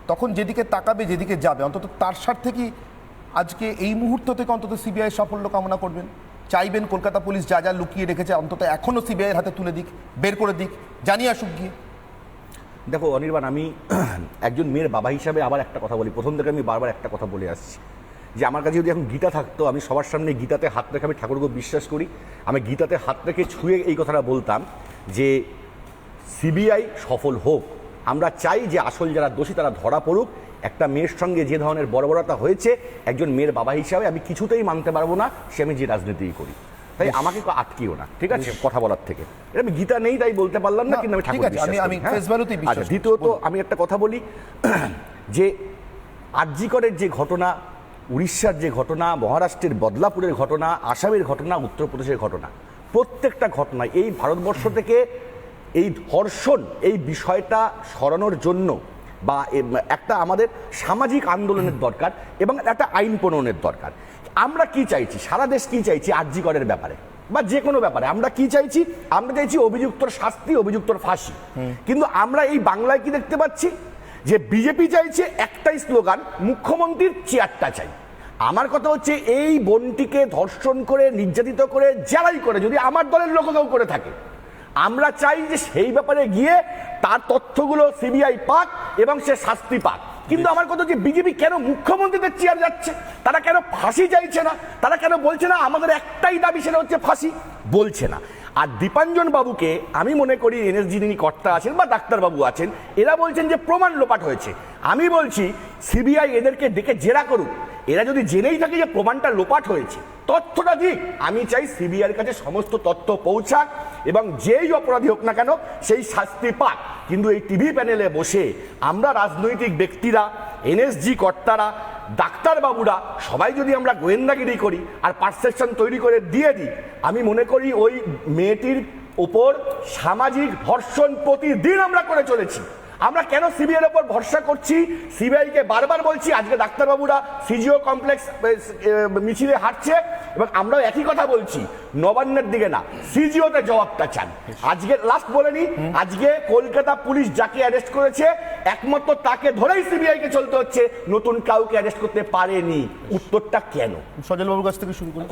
তখন যেদিকে তাকাবে, যেদিকে যাবে, অন্তত তার স্বার্থে কি আজকে এই মুহূর্ত থেকে অন্তত সিবিআই সাফল্য কামনা করবেন? চাইবেন কলকাতা পুলিশ যা যা লুকিয়ে রেখেছে অন্তত এখনও সিবিআইয়ের হাতে তুলে দিক, বের করে দিক, জানিয়ে আসুক গিয়ে? দেখো অনির্বাণ, আমি একজন মেয়ের বাবা হিসাবে আবার একটা কথা বলি, প্রথম থেকে আমি বারবার একটা কথা বলে আসছি যে আমার কাছে যদি এখন গীতা থাকতো, আমি সবার সামনে গীতাতে হাত রেখে, আমি ঠাকুরকে বিশ্বাস করি, আমি গীতাতে হাত রেখে ছুঁয়ে এই কথাটা বলতাম যে সিবিআই সফল হোক। আমরা চাই যে আসল যারা দোষী তারা ধরা পড়ুক। একটা মেয়ের সঙ্গে যে ধরনের বর্বরতা হয়েছে, একজন মেয়ের বাবা হিসাবে আমি কিছুতেই মানতে পারবো না সে আমি যে রাজনীতি করি। তাই আমাকে আটকিও না, ঠিক আছে, কথা বলার থেকে। এটা আমি গীতা নেই তাই বলতে পারলাম না, কিন্তু আমি ঠাকুর বিশ্বাস করি। আচ্ছা, দ্বিতীয়ত আমি একটা কথা বলি যে আরজিকরের যে ঘটনা, উড়িষ্যার যে ঘটনা, মহারাষ্ট্রের বদলাপুরের ঘটনা, আসামের ঘটনা, উত্তরপ্রদেশের ঘটনা, প্রত্যেকটা ঘটনায় এই ভারতবর্ষ থেকে এই ধর্ষণ এই বিষয়টা সরানোর জন্য বা একটা আমাদের সামাজিক আন্দোলনের দরকার এবং একটা আইন প্রণয়নের দরকার। আমরা কি চাইছি, সারা দেশ কি চাইছি আরজিকরের ব্যাপারে বা যে কোনো ব্যাপারে আমরা কি চাইছি? আমরা চাইছি অভিযুক্তর শাস্তি, অভিযুক্তর ফাঁসি। কিন্তু আমরা এই বাংলায় কি দেখতে পাচ্ছি যে বিজেপি চাইছে একটাই স্লোগান, মুখ্যমন্ত্রীর চেয়ারটা চাই। আমার কথা হচ্ছে এই বোনটিকে ধর্ষণ করে, নির্যাতিত করে, জ্বালাই করে যদি আমার দলের লোক কেউ করে থাকে, আমরা চাই যে সেই ব্যাপারে গিয়ে তার তথ্যগুলো সিবিআই পাক এবং সে শাস্তি পাক। কিন্তু আমার কথা হচ্ছে বিজেপি কেন মুখ্যমন্ত্রীদের চেয়ার যাচ্ছে? তারা কেন ফাঁসি চাইছে না? তারা কেন বলছে না আমাদের একটাই দাবি, সেটা হচ্ছে ফাঁসি? বলছে না। আর দীপাঞ্জন বাবুকে আমি মনে করি এনএসজি যিনি কর্তা আছেন বা ডাক্তারবাবু আছেন, এরা বলছেন যে প্রমাণ লোপাট হয়েছে। আমি বলছি সিবিআই এদেরকে ডেকে জেরা করুক। এরা যদি জেনেই থাকে যে প্রমাণটা লোপাট হয়েছে, তথ্যটা দিক। আমি চাই সিবিআইয়ের কাছে সমস্ত তথ্য পৌঁছাক এবং যেই অপরাধী হোক না কেন সেই শাস্তি পাক। কিন্তু এই টিভি প্যানেলে বসে আমরা রাজনৈতিক ব্যক্তিরা, এনএসজি কর্তারা, ডাক্তারবাবুরা সবাই যদি আমরা গোয়েন্দাগিরি করি আর পারসেপশন তৈরি করে দিয়ে দিই, আমি মনে করি ওই মেয়েটির ওপর সামাজিক ধর্ষণ প্রতিদিন আমরা করে চলেছি। আমরা কেন সিবিআইয়ের ওপর ভরসা করছি? সিবিআইকে বারবার বলছি, আজকে ডাক্তারবাবুরা সিজিও কমপ্লেক্স মিছিলে হাঁটছে এবং আমরাও একই কথা বলছি, নবান্নের দিকে না, সিজিওতে জবাবটা চান। আজকে লাস্ট বলেনি, আজকে কলকাতা পুলিশ যাকে অ্যারেস্ট করেছে একমাত্র তাকে ধরেই সিবিআইকে চলতে হচ্ছে, নতুন কাউকে অ্যারেস্ট করতে পারেনি। উত্তরটা কেন? সজল বাবুর কাছ থেকে শুরু করি।